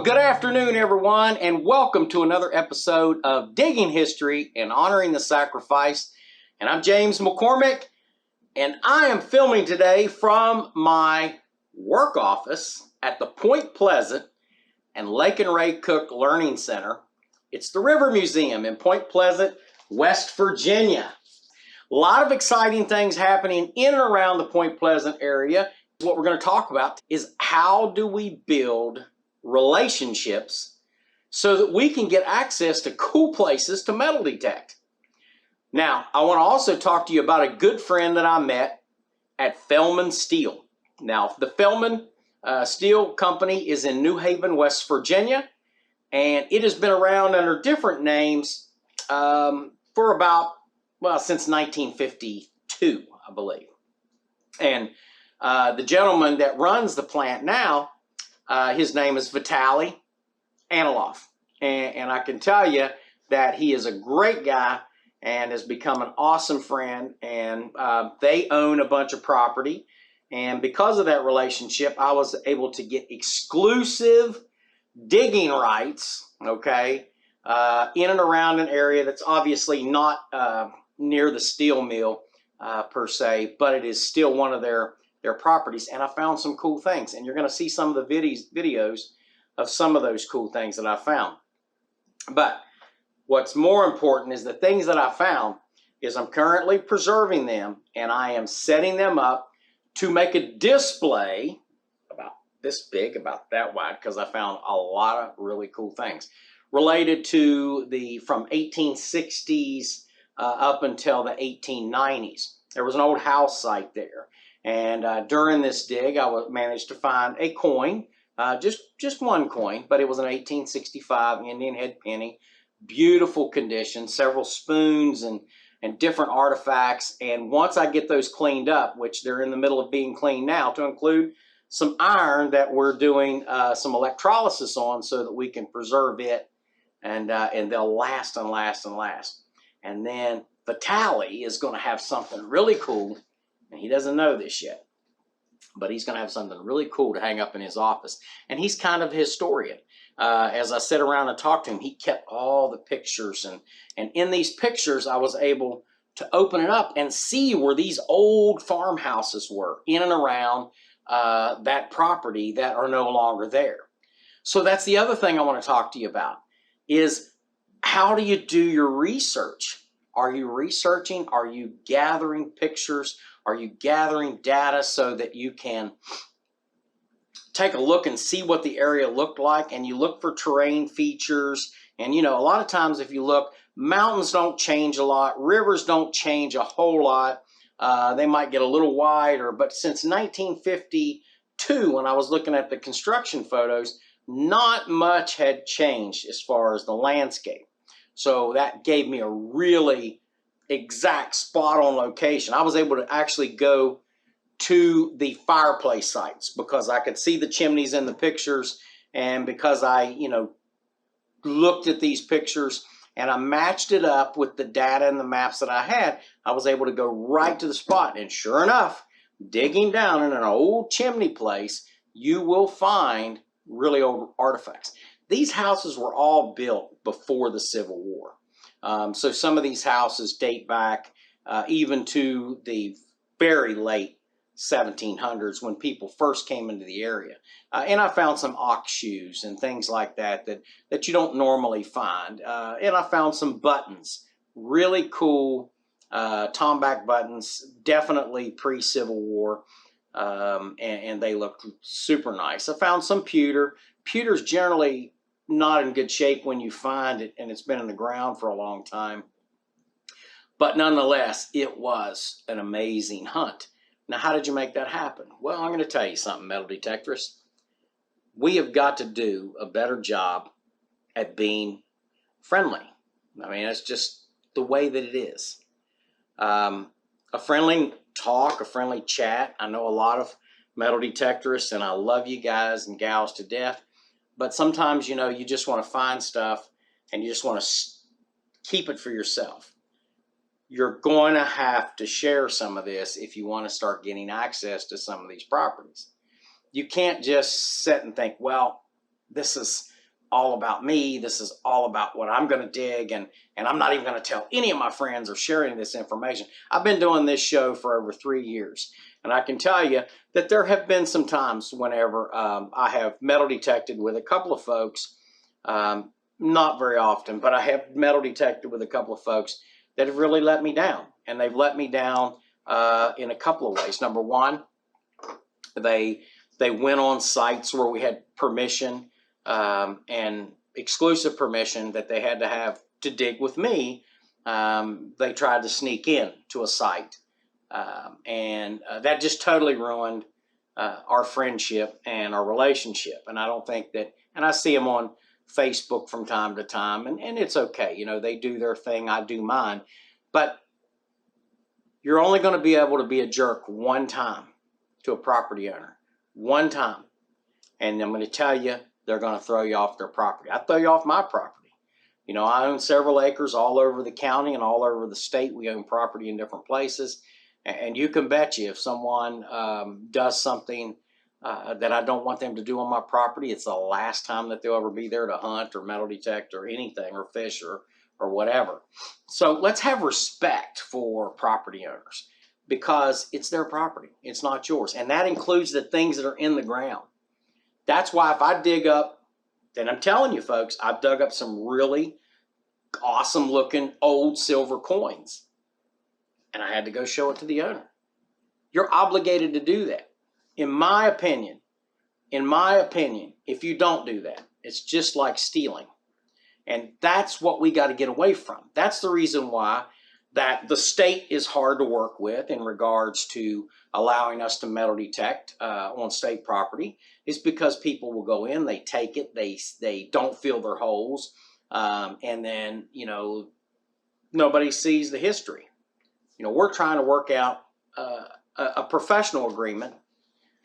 good afternoon, everyone, and welcome to another episode of Digging History and Honoring the Sacrifice. And I'm James McCormick, and I am filming today from my work office at the Point Pleasant and Lake and Ray Cook Learning Center. It's the River Museum in Point Pleasant, West Virginia. A lot of exciting things happening in and around the Point Pleasant area. What we're going to talk about is how do we build relationships so that we can get access to cool places to metal detect. Now, I want to also talk to you about a good friend that I met at Fellman Steel. Now, the Fellman Steel Company is in New Haven, West Virginia, and it has been around under different names for about, well, since 1952, I believe. And the gentleman that runs the plant now, his name is Vitaly Anilov, and I can tell you that he is a great guy and has become an awesome friend, and they own a bunch of property, and because of that relationship I was able to get exclusive digging rights, okay, in and around an area that's obviously not near the steel mill per se, but it is still one of their properties, and I found some cool things, and you're going to see some of the videos of some of those cool things that I found. But what's more important is the things that I found is I'm currently preserving them, and I am setting them up to make a display about this big, about that wide, because I found a lot of really cool things related to the from 1860s up until the 1890s. There was an old house site there. And during this dig, I managed to find a coin, just one coin, but it was an 1865 Indian head penny, beautiful condition, several spoons and different artifacts. And once I get those cleaned up, which they're in the middle of being cleaned now, to include some iron that we're doing some electrolysis on so that we can preserve it, and they'll last and last and last. And then Vitaly is going to have something really cool. And he doesn't know this yet, but he's going to have something really cool to hang up in his office. And he's kind of a historian. As I sit around and talked to him, he kept all the pictures. And in these pictures, I was able to open it up and see where these old farmhouses were in and around that property that are no longer there. So that's the other thing I want to talk to you about is how do you do your research? Are you researching? Are you gathering pictures? Are you gathering data so that you can take a look and see what the area looked like, and you look for terrain features? And you know, a lot of times if you look, mountains don't change a lot, rivers don't change a whole lot. They might get a little wider, but since 1952, when I was looking at the construction photos, not much had changed as far as the landscape. So that gave me a really exact spot on location. I was able to actually go to the fireplace sites because I could see the chimneys in the pictures, and because I, looked at these pictures and I matched it up with the data and the maps that I had, I was able to go right to the spot. And sure enough, digging down in an old chimney place, you will find really old artifacts. These houses were all built before the Civil War. So some of these houses date back even to the very late 1700s when people first came into the area. And I found some ox shoes and things like that you don't normally find. And I found some buttons, really cool tomback buttons, definitely pre-Civil War. And they looked super nice. I found some pewter. Pewter's generally not in good shape when you find it, and it's been in the ground for a long time. But nonetheless, it was an amazing hunt. Now, how did you make that happen? Well, I'm going to tell you something, metal detectorists. We have got to do a better job at being friendly. I mean, it's just the way that it is. A friendly talk, a friendly chat. I know a lot of metal detectorists, and I love you guys and gals to death. But sometimes, you just want to find stuff and you just want to keep it for yourself. You're going to have to share some of this if you want to start getting access to some of these properties. You can't just sit and think, well, this is all about me. This is all about what I'm going to dig, and I'm not even going to tell any of my friends or share any of this information. I've been doing this show for over 3 years, and I can tell you that there have been some times whenever I have metal detected with a couple of folks, not very often, but I have metal detected with a couple of folks that have really let me down, and they've let me down in a couple of ways. Number one, they went on sites where we had permission and exclusive permission that they had to have to dig with me. They tried to sneak in to a site, and that just totally ruined our friendship and our relationship. And I don't think that, and I see them on Facebook from time to time, and it's okay. You know, they do their thing, I do mine. But you're only going to be able to be a jerk one time to a property owner. One time. And I'm going to tell you, they're going to throw you off their property. I throw you off my property. You know, I own several acres all over the county and all over the state. We own property in different places. And you can bet you if someone does something that I don't want them to do on my property, it's the last time that they'll ever be there to hunt or metal detect or anything or fish or whatever. So let's have respect for property owners, because it's their property. It's not yours. And that includes the things that are in the ground. That's why if I dig up, then I'm telling you folks, I've dug up some really awesome looking old silver coins, and I had to go show it to the owner. You're obligated to do that. In my opinion, if you don't do that, it's just like stealing. And that's what we got to get away from. That's the reason why that the state is hard to work with in regards to allowing us to metal detect on state property, is because people will go in, they take it, they don't fill their holes, and then, you know, nobody sees the history. You know, we're trying to work out a professional agreement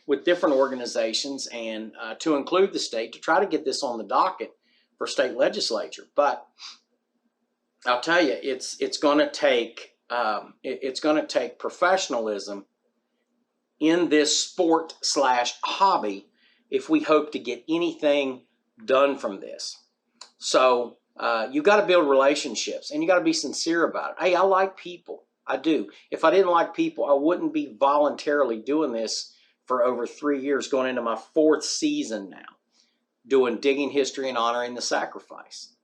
with different organizations and to include the state to try to get this on the docket for state legislature. But I'll tell you, it's going to take professionalism in this sport/hobby if we hope to get anything done from this. So you got to build relationships, and you got to be sincere about it. Hey, I like people. I do. If I didn't like people, I wouldn't be voluntarily doing this for over 3 years, going into my 4th season now, doing digging history and honoring the sacrifice.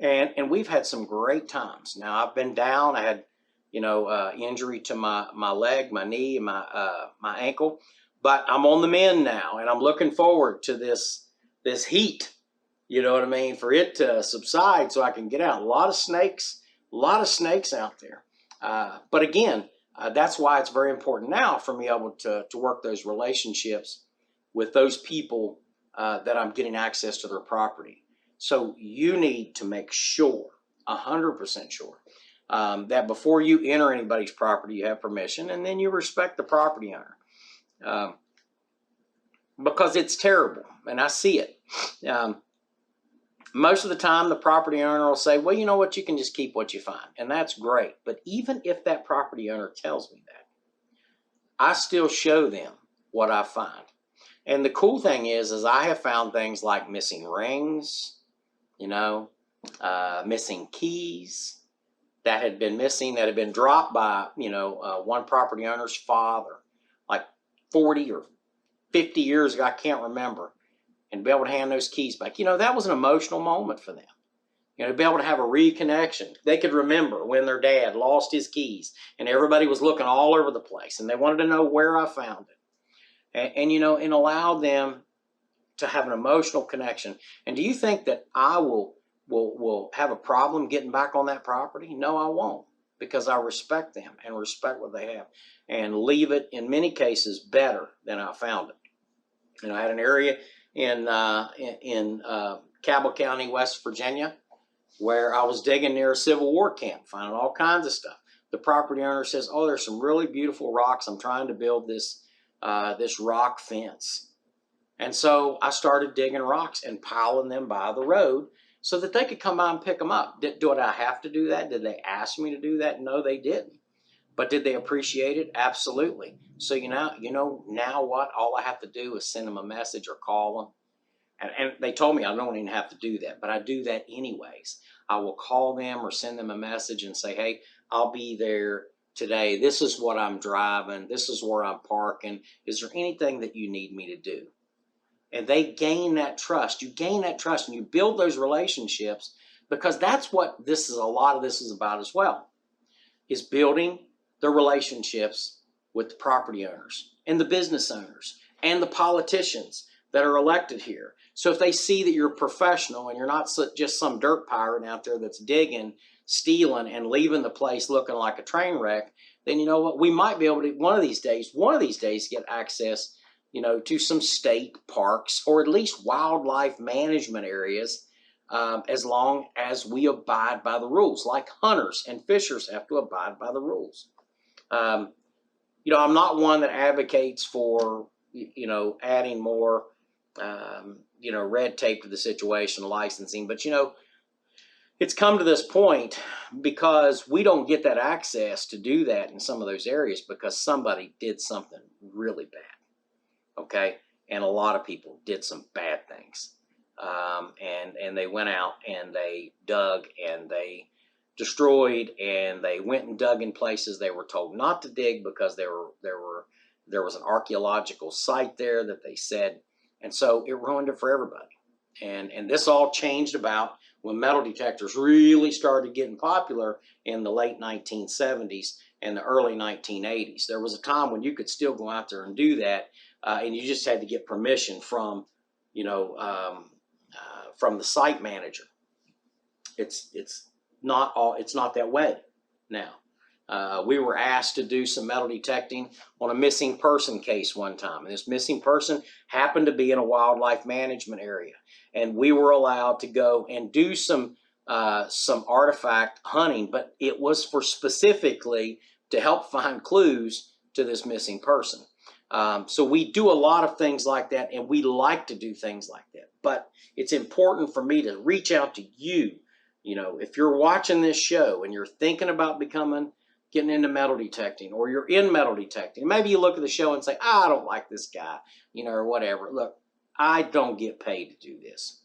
And we've had some great times. Now, I've been down. I had, you know, injury to my leg, my knee, and my ankle. But I'm on the mend now, and I'm looking forward to this heat, you know what I mean, for it to subside so I can get out. A lot of snakes out there. But again, that's why it's very important now for me able to work those relationships with those people that I'm getting access to their property. So you need to make sure, 100% sure, that before you enter anybody's property, you have permission, and then you respect the property owner. Because it's terrible, and I see it. Most of the time, the property owner will say, well, you know what, you can just keep what you find, and that's great. But even if that property owner tells me that, I still show them what I find. And the cool thing is I have found things like missing rings, you know, missing keys that had been missing, that had been dropped by, you know, one property owner's father, like 40 or 50 years ago, I can't remember, and be able to hand those keys back. You know, that was an emotional moment for them. You know, to be able to have a reconnection. They could remember when their dad lost his keys, and everybody was looking all over the place, and they wanted to know where I found it. And you know, and allow them to have an emotional connection. And do you think that I will have a problem getting back on that property? No, I won't, because I respect them and respect what they have, and leave it in many cases better than I found it. You know, I had an area in Cabell County, West Virginia, where I was digging near a Civil War camp, finding all kinds of stuff. The property owner says, oh, there's some really beautiful rocks. I'm trying to build this rock fence. And so I started digging rocks and piling them by the road so that they could come by and pick them up. Did I have to do that? Did they ask me to do that? No, they didn't. But did they appreciate it? Absolutely. So you know now what? All I have to do is send them a message or call them, And they told me I don't even have to do that, but I do that anyways. I will call them or send them a message and say, hey, I'll be there today. This is what I'm driving. This is where I'm parking. Is there anything that you need me to do? And they gain that trust. You gain that trust and you build those relationships, because that's what a lot of this is about as well, is building the relationships with the property owners and the business owners and the politicians that are elected here. So if they see that you're a professional and you're not just some dirt pirate out there that's digging, stealing, and leaving the place looking like a train wreck, then you know what? We might be able to, one of these days, get access, to some state parks or at least wildlife management areas, as long as we abide by the rules, like hunters and fishers have to abide by the rules. I'm not one that advocates for, adding more, red tape to the situation, licensing, but it's come to this point because we don't get that access to do that in some of those areas because somebody did something really bad, okay? And a lot of people did some bad things, and they went out and they dug and they destroyed and they went and dug in places they were told not to dig because there was an archaeological site there that they said, and so it ruined it for everybody. And this all changed about when metal detectors really started getting popular in the late 1970s and the early 1980s. There was a time when you could still go out there and do that, and you just had to get permission from, from the site manager. It's not that way now. We were asked to do some metal detecting on a missing person case one time. And this missing person happened to be in a wildlife management area. And we were allowed to go and do some artifact hunting, but it was for specifically to help find clues to this missing person. So we do a lot of things like that, and we like to do things like that. But it's important for me to reach out to you. If you're watching this show and you're thinking about getting into metal detecting, or you're in metal detecting, maybe you look at the show and say, I don't like this guy, or whatever. Look, I don't get paid to do this.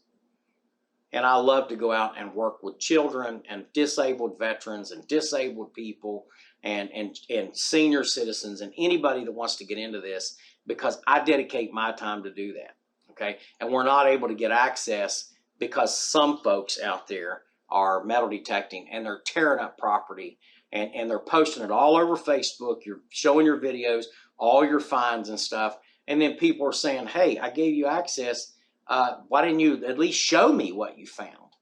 And I love to go out and work with children and disabled veterans and disabled people and senior citizens and anybody that wants to get into this, because I dedicate my time to do that, okay? And we're not able to get access because some folks out there are metal detecting and they're tearing up property and they're posting it all over Facebook. You're showing your videos, all your finds and stuff. And then people are saying, hey, I gave you access. Why didn't you at least show me what you found?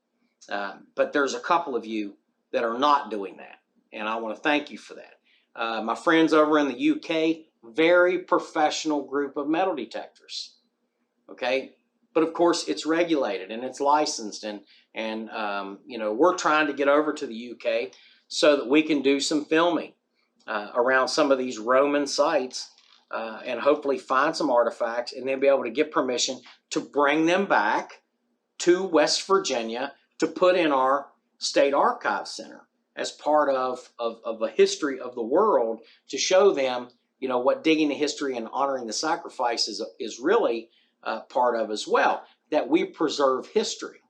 But there's a couple of you that are not doing that. And I want to thank you for that. My friends over in the UK, very professional group of metal detectors. Okay. But of course it's regulated and it's licensed and we're trying to get over to the UK so that we can do some filming around some of these Roman sites and hopefully find some artifacts and then be able to get permission to bring them back to West Virginia to put in our State Archive Center as part of a history of the world, to show them, what digging the history and honoring the sacrifices is really part of as well, that we preserve history.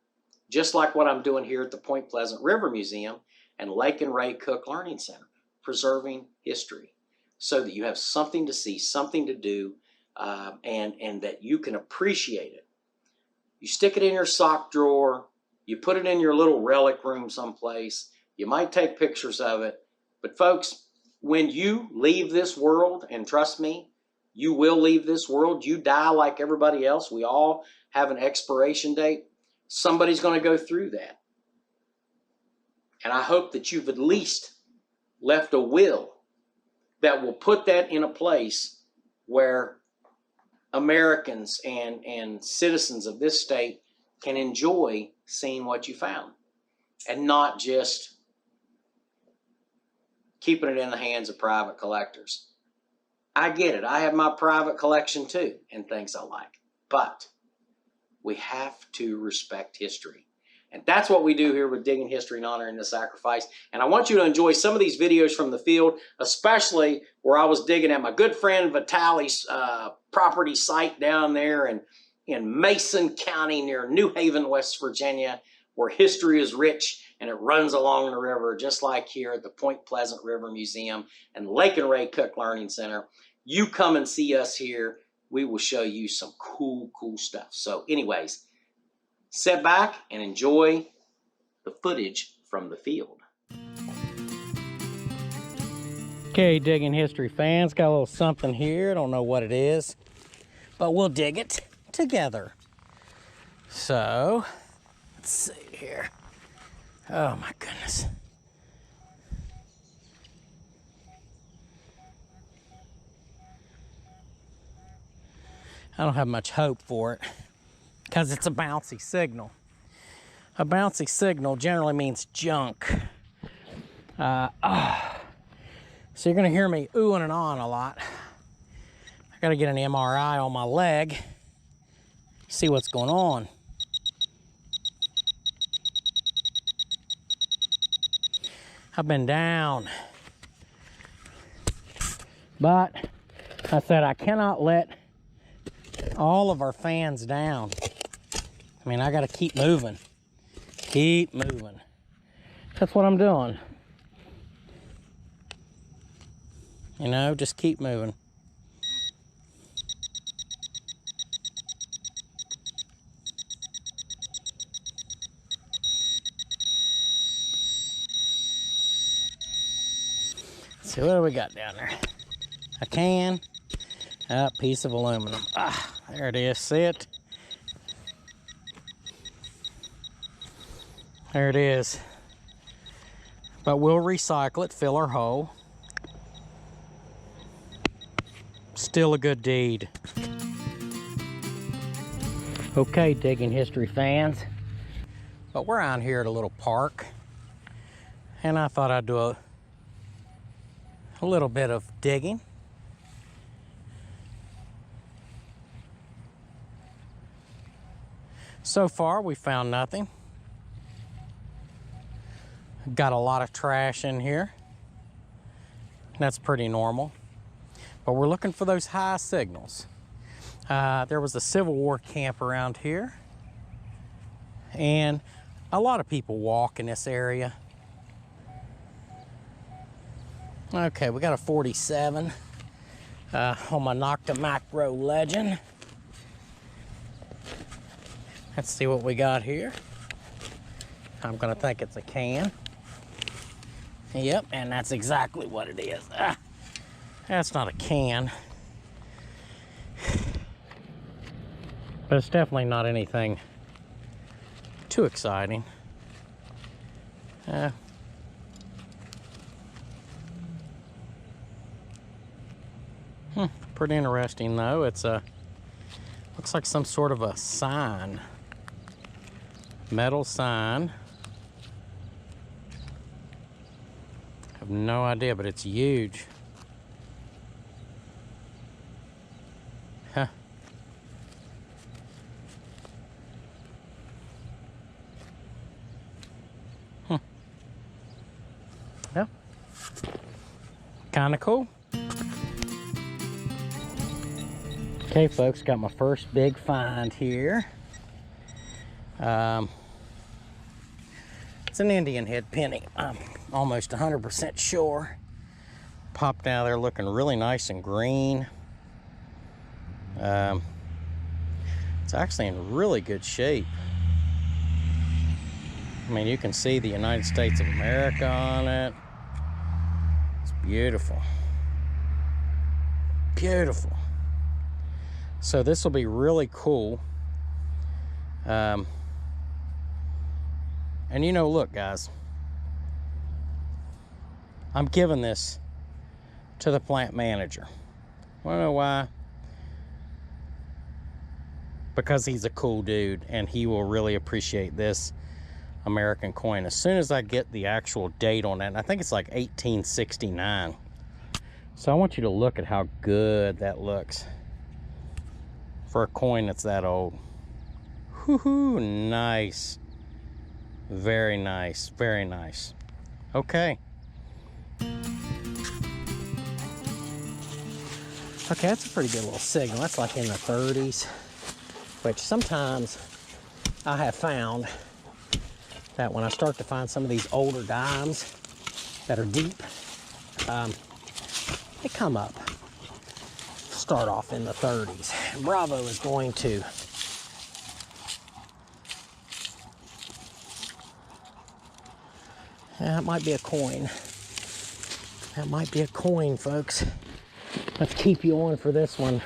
Just like what I'm doing here at the Point Pleasant River Museum and Lake and Ray Cook Learning Center, preserving history so that you have something to see, something to do, and that you can appreciate it. You stick it in your sock drawer, you put it in your little relic room someplace, you might take pictures of it, but folks, when you leave this world, and trust me, you will leave this world, you die like everybody else, we all have an expiration date, somebody's going to go through that. And I hope that you've at least left a will that will put that in a place where Americans and citizens of this state can enjoy seeing what you found and not just keeping it in the hands of private collectors. I get it. I have my private collection too and things I like, but we have to respect history. And that's what we do here with Digging History and Honoring the Sacrifice. And I want you to enjoy some of these videos from the field, especially where I was digging at my good friend Vitali's property site down there. And in Mason County near New Haven, West Virginia, where history is rich and it runs along the river, just like here at the Point Pleasant River Museum and Lake and Ray Cook Learning Center. You come and see us here. We will show you some cool stuff. So anyways, sit back and enjoy the footage from the field. Okay, Digging History fans, got a little something here. I don't know what it is, but we'll dig it together. So, let's see here. Oh my goodness. I don't have much hope for it because it's a bouncy signal. A bouncy signal generally means junk. So you're gonna hear me oohing and ahhing a lot. I gotta get an MRI on my leg, see what's going on. I've been down, but I said I cannot let all of our fans down. I mean, I gotta keep moving. Keep moving. That's what I'm doing. You know, just keep moving. Let's see, what do we got down there? A can, a piece of aluminum. There it is, see it? There it is. But we'll recycle it, fill our hole. Still a good deed. Okay, Digging History fans, but we're out here at a little park, and I thought I'd do a little bit of digging. So far, we found nothing. Got a lot of trash in here. That's pretty normal. But we're looking for those high signals. There was a Civil War camp around here, and a lot of people walk in this area. Okay, we got a 47 on my Nocta Macro Legend. Let's see what we got here. I'm gonna think it's a can. Yep, and that's exactly what it is. That's not a can. But it's definitely not anything too exciting. Pretty interesting though. It's looks like some sort of a sign. Metal sign. I have no idea, but it's huge. Huh. Yeah. Kind of cool. Okay, folks, got my first big find here. It's an Indian head penny. I'm almost 100% sure. Popped out of there looking really nice and green. It's actually in really good shape. I mean, you can see the United States of America on it. It's beautiful. Beautiful. So this will be really cool. And you know, look guys, I'm giving this to the plant manager. Wanna know why? Because he's a cool dude and he will really appreciate this American coin. As soon as I get the actual date on it, and I think it's like 1869. So I want you to look at how good that looks for a coin that's that old. Whoo-hoo, nice. Very nice, very nice. Okay. Okay, that's a pretty good little signal. That's like in the 30s. which sometimes I have found that when I start to find some of these older dimes that are deep, they come up. Start off in the 30s. And Bravo is going to that might be a coin. That might be a coin, folks. Let's keep you on for this one.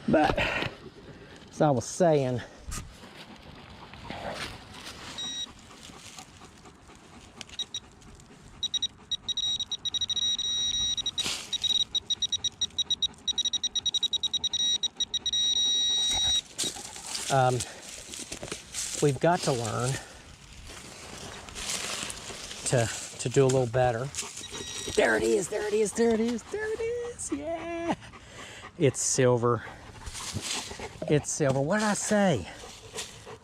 But as I was saying, we've got to learn to do a little better. There it is, there it is, there it is, there it is, yeah. It's silver. It's silver. What did I say?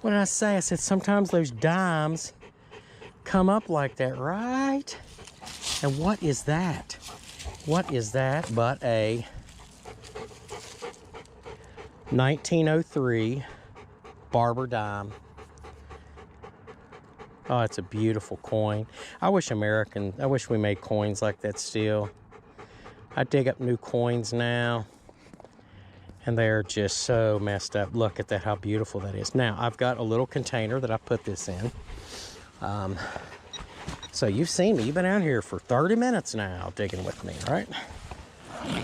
What did I say? I said sometimes those dimes come up like that, right? And what is that? What is that but a 1903 Barber dime? Oh, it's a beautiful coin. I wish we made coins like that still. I dig up new coins now, and they're just so messed up. Look at that, how beautiful that is. Now, I've got a little container that I put this in. So you've seen me. You've been out here for 30 minutes now digging with me, right?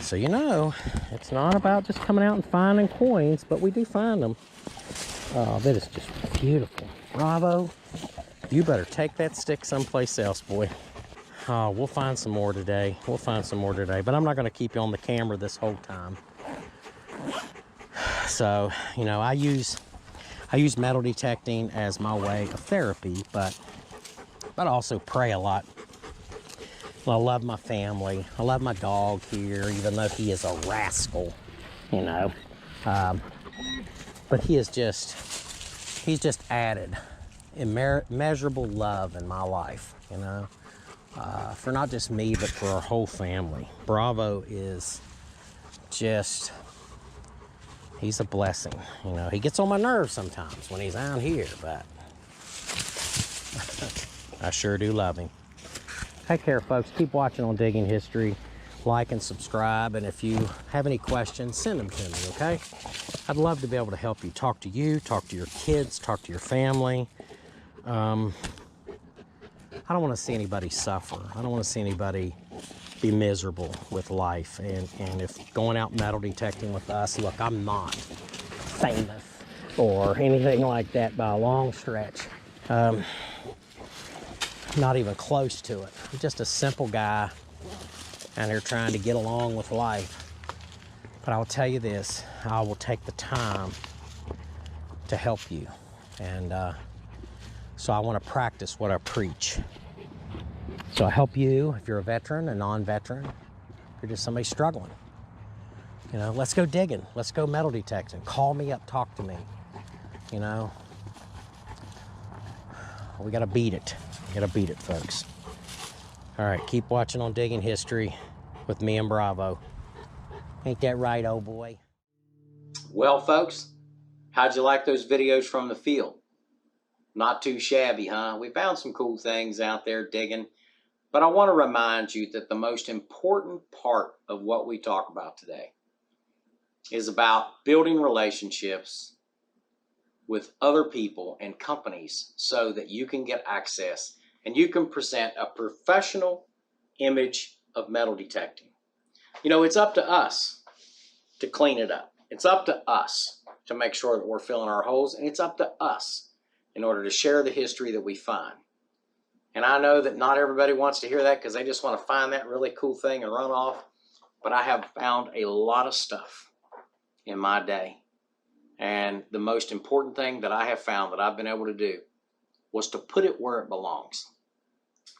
So you know, it's not about just coming out and finding coins, but we do find them. Oh, that is just beautiful. Bravo. You better take that stick someplace else, boy. Oh, we'll find some more today. We'll find some more today, but I'm not going to keep you on the camera this whole time. So, you know, I use metal detecting as my way of therapy, but I also pray a lot. I love my family. I love my dog here, even though he is a rascal, you know. But he's just added immeasurable love in my life, you know, for not just me, but for our whole family. Bravo is just, he's a blessing, you know. He gets on my nerves sometimes when he's out here, but I sure do love him. Take care, folks. Keep watching on Digging History. Like and subscribe, and if you have any questions, send them to me, okay? I'd love to be able to help you. Talk to your kids, talk to your family. I don't want to see anybody suffer. I don't want to see anybody be miserable with life. And if going out metal detecting with us, look, I'm not famous or anything like that by a long stretch. Not even close to it. I'm just a simple guy out here trying to get along with life. But I will tell you this, I will take the time to help you. And so I want to practice what I preach. So I help you if you're a veteran, a non-veteran, if you're just somebody struggling. You know, let's go digging. Let's go metal detecting. Call me up, talk to me. You know, we got to beat it. We got to beat it, folks. All right, keep watching on Digging History with me and Bravo. Ain't that right, old boy? Well, folks, how'd you like those videos from the field? Not too shabby, huh? We found some cool things out there digging. But I want to remind you that the most important part of what we talk about today is about building relationships with other people and companies so that you can get access and you can present a professional image of metal detecting. You know, it's up to us to clean it up. It's up to us to make sure that we're filling our holes, and it's up to us in order to share the history that we find. And I know that not everybody wants to hear that because they just want to find that really cool thing and run off. But I have found a lot of stuff in my day. And the most important thing that I have found that I've been able to do was to put it where it belongs.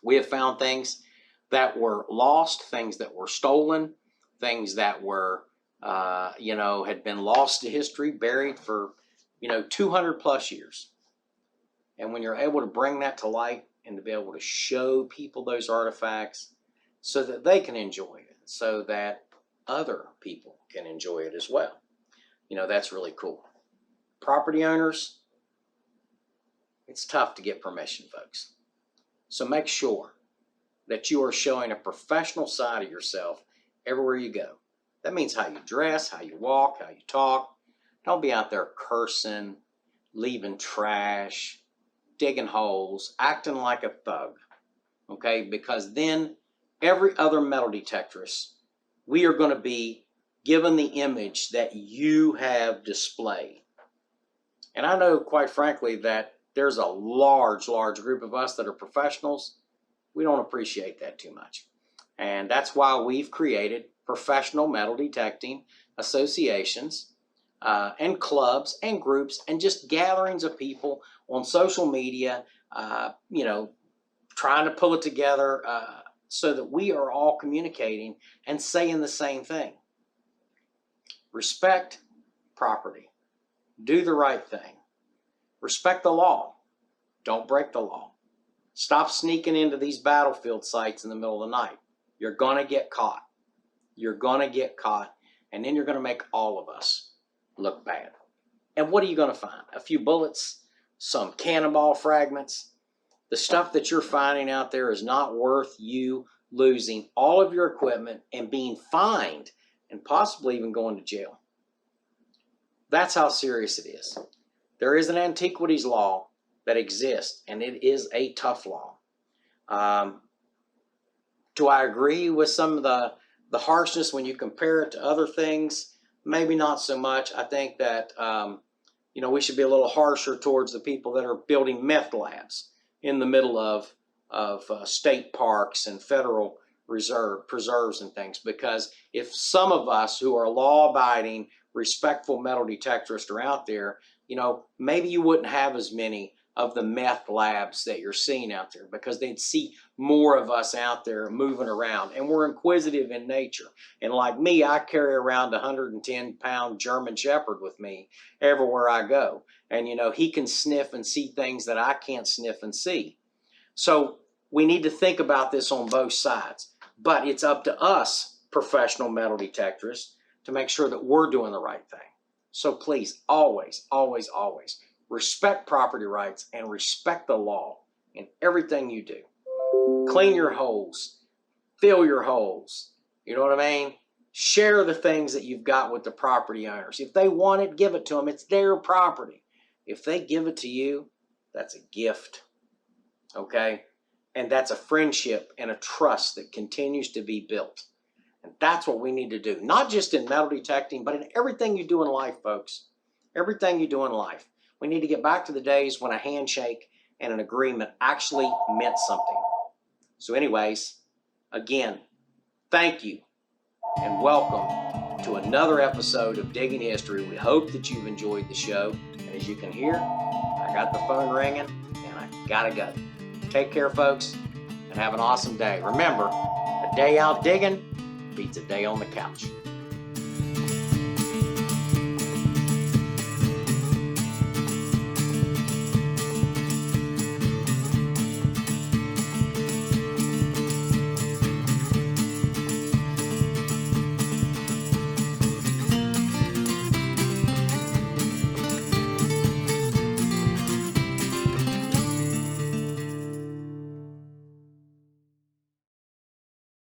We have found things that were lost, things that were stolen, things that were, had been lost to history, buried for, 200 plus years. And when you're able to bring that to light and to be able to show people those artifacts so that they can enjoy it, so that other people can enjoy it as well. You know, that's really cool. Property owners, it's tough to get permission, folks. So make sure that you are showing a professional side of yourself everywhere you go. That means how you dress, how you walk, how you talk. Don't be out there cursing, leaving trash, digging holes, acting like a thug, okay? Because then every other metal detectorist, we are going to be given the image that you have displayed. And I know, quite frankly, that there's a large group of us that are professionals. We don't appreciate that too much. And that's why we've created professional metal detecting associations and clubs and groups and just gatherings of people on social media, you know, trying to pull it together so that we are all communicating and saying the same thing. Respect property. Do the right thing. Respect the law. Don't break the law. Stop sneaking into these battlefield sites in the middle of the night. You're going to get caught. You're going to get caught, and then you're going to make all of us look bad. And what are you going to find? A few bullets, some cannonball fragments. The stuff that you're finding out there is not worth you losing all of your equipment and being fined and possibly even going to jail. That's how serious it is. There is an antiquities law that exists, and it is a tough law. Do I agree with some of the harshness when you compare it to other things? Maybe not so much. I think that you know, we should be a little harsher towards the people that are building meth labs in the middle of state parks and federal preserves and things. Because if some of us who are law-abiding, respectful metal detectorists are out there, you know, maybe you wouldn't have as many of the meth labs that you're seeing out there, because they'd see more of us out there moving around. And we're inquisitive in nature. And like me, I carry around a 110-pound German Shepherd with me everywhere I go. And, you know, he can sniff and see things that I can't sniff and see. So we need to think about this on both sides. But it's up to us, professional metal detectorists, to make sure that we're doing the right thing. So please, always, always, always respect property rights and respect the law in everything you do. Clean your holes, fill your holes. You know what I mean? Share the things that you've got with the property owners. If they want it, give it to them. It's their property. If they give it to you, that's a gift. Okay? And that's a friendship and a trust that continues to be built. And that's what we need to do. Not just in metal detecting, but in everything you do in life, folks. Everything you do in life. We need to get back to the days when a handshake and an agreement actually meant something. So anyways, again, thank you and welcome to another episode of Digging History. We hope that you've enjoyed the show. And as you can hear, I got the phone ringing and I gotta go. Take care, folks, and have an awesome day. Remember, a day out digging beats a day on the couch.